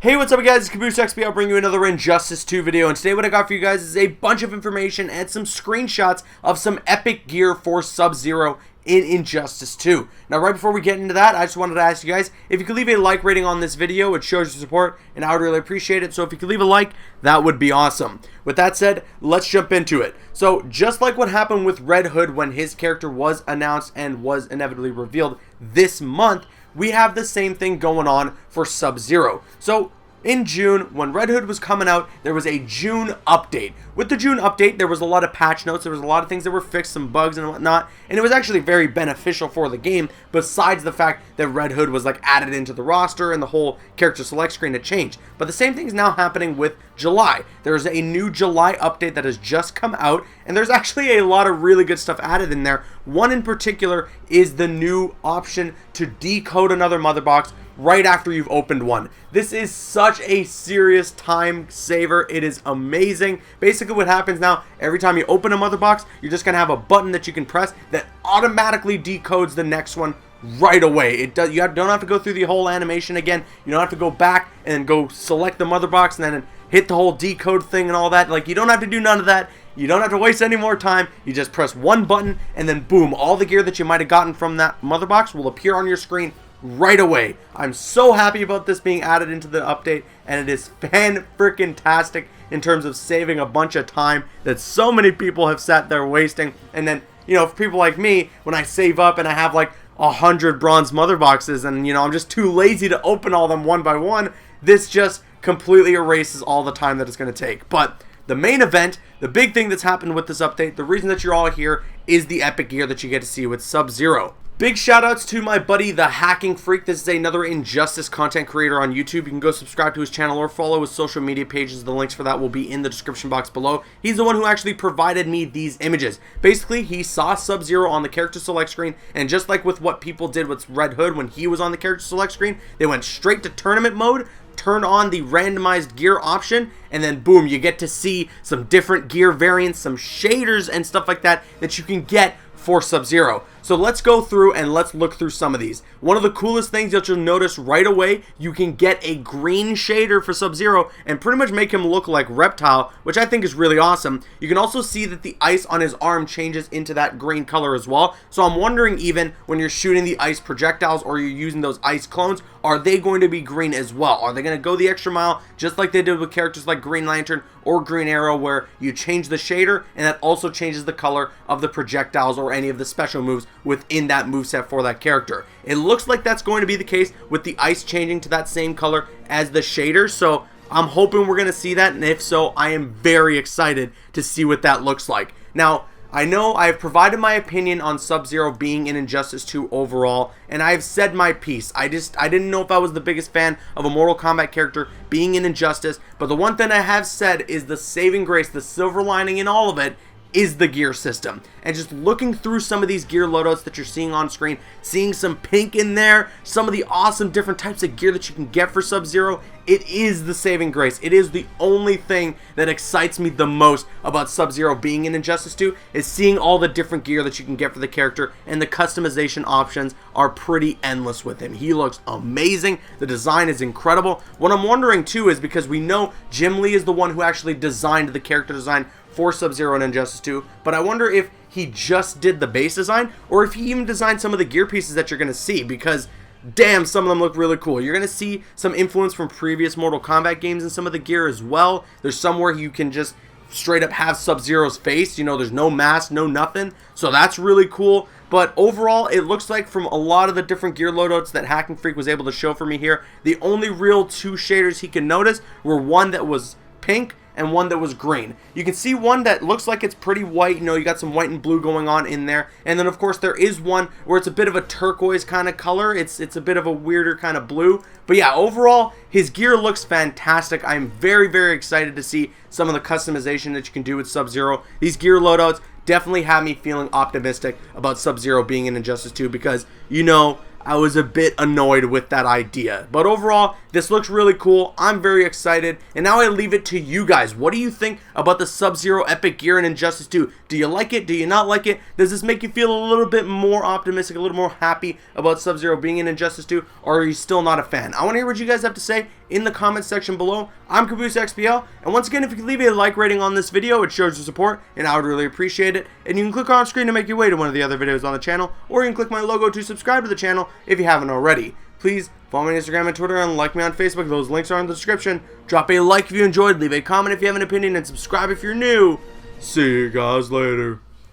Hey, what's up guys, it's Caboose XP. I'll bring you another Injustice 2 video, and today what I got for you guys is a bunch of information and some screenshots of some epic gear for Sub-Zero in Injustice 2. Now, right before we get into that, I just wanted to ask you guys if you could leave a like rating on this video. It shows your support, and I would really appreciate it. So if you could leave a like, that would be awesome. With that said, let's jump into it. So just like what happened with Red Hood when his character was announced and was inevitably revealed this month, we have the same thing going on for Sub-Zero. So in June, when Red Hood was coming out, there was a June update. With the June update, there was a lot of patch notes, there was a lot of things that were fixed, some bugs and whatnot, and it was actually very beneficial for the game, besides the fact that Red Hood was like added into the roster and the whole character select screen had changed. But the same thing is now happening with July. There's a new July update that has just come out, and there's actually a lot of really good stuff added in there. One in particular is the new option to decode another mother box right after you've opened one. This is such a serious time saver. It is amazing. Basically what happens now, every time you open a mother box, you're just gonna have a button that you can press that automatically decodes the next one right away. You don't have to go through the whole animation again. You don't have to go back and go select the mother box and then hit the whole decode thing and all that. Like, you don't have to do none of that. You don't have to waste any more time. You just press one button and then boom, all the gear that you might have gotten from that mother box will appear on your screen right away. I'm so happy about this being added into the update, and it is fan-freaking-tastic in terms of saving a bunch of time that so many people have sat there wasting. And then, you know, for people like me, when I save up and I have like 100 bronze mother boxes and, you know, I'm just too lazy to open all them one by one, this just completely erases all the time that it's going to take. But the main event, the big thing that's happened with this update, the reason that you're all here, is the epic gear that you get to see with Sub-Zero. Big shoutouts to my buddy, the Hacking Freak. This is another Injustice content creator on YouTube. You can go subscribe to his channel or follow his social media pages. The links for that will be in the description box below. He's the one who actually provided me these images. Basically, he saw Sub-Zero on the character select screen, and just like with what people did with Red Hood when he was on the character select screen, they went straight to tournament mode, turn on the randomized gear option, and then boom, you get to see some different gear variants, some shaders and stuff like that that you can get for Sub-Zero. So let's go through and let's look through some of these. One of the coolest things that you'll notice right away, you can get a green shader for Sub-Zero and pretty much make him look like Reptile, which I think is really awesome. You can also see that the ice on his arm changes into that green color as well. So I'm wondering, even when you're shooting the ice projectiles or you're using those ice clones, are they going to be green as well? Are they going to go the extra mile just like they did with characters like Green Lantern or Green Arrow, where you change the shader and that also changes the color of the projectiles or any of the special moves within that moveset for that character? It looks like that's going to be the case with the ice changing to that same color as the shader, so I'm hoping we're going to see that, and if so, I am very excited to see what that looks like. Now, I know I've provided my opinion on Sub-Zero being in Injustice 2 overall, and I've said my piece. I didn't know if I was the biggest fan of a Mortal Kombat character being in Injustice, but the one thing I have said is the saving grace, the silver lining in all of it, is the gear system. And just looking through some of these gear loadouts that you're seeing on screen, seeing some pink in there, some of the awesome different types of gear that you can get for Sub-Zero, it is the saving grace. It is the only thing that excites me the most about Sub-Zero being in Injustice 2, is seeing all the different gear that you can get for the character, and the customization options are pretty endless with him. He looks amazing. The design is incredible. What I'm wondering too is, because we know Jim Lee is the one who actually designed the character design for Sub-Zero in Injustice 2, but I wonder if he just did the base design or if he even designed some of the gear pieces that you're going to see, because damn, some of them look really cool. You're going to see some influence from previous Mortal Kombat games in some of the gear as well. There's somewhere you can just straight up have Sub-Zero's face, you know, there's no mask, no nothing, so that's really cool. But overall, it looks like from a lot of the different gear loadouts that Hacking Freak was able to show for me here, the only real two shaders he can notice were one that was pink and one that was green. You can see one that looks like it's pretty white, you know, you got some white and blue going on in there, and then of course there is one where it's a bit of a turquoise kind of color. It's a bit of a weirder kind of blue, but yeah, overall his gear looks fantastic. I'm very, very excited to see some of the customization that you can do with Sub-Zero. These gear loadouts definitely have me feeling optimistic about Sub-Zero being in Injustice 2, because, you know, I was a bit annoyed with that idea. But overall, this looks really cool. I'm very excited. And now I leave it to you guys. What do you think about the Sub-Zero epic gear in Injustice 2? Do you like it? Do you not like it? Does this make you feel a little bit more optimistic, a little more happy about Sub-Zero being in Injustice 2? Or are you still not a fan? I want to hear what you guys have to say in the comment section below. I'm Caboose XPL. And once again, if you could leave a like rating on this video, it shows your support. And I would really appreciate it. And you can click on screen to make your way to one of the other videos on the channel. Or you can click my logo to subscribe to the channel if you haven't already. Please follow me on Instagram and Twitter and like me on Facebook. Those links are in the description. Drop a like if you enjoyed, leave a comment if you have an opinion, and subscribe if you're new. See you guys later.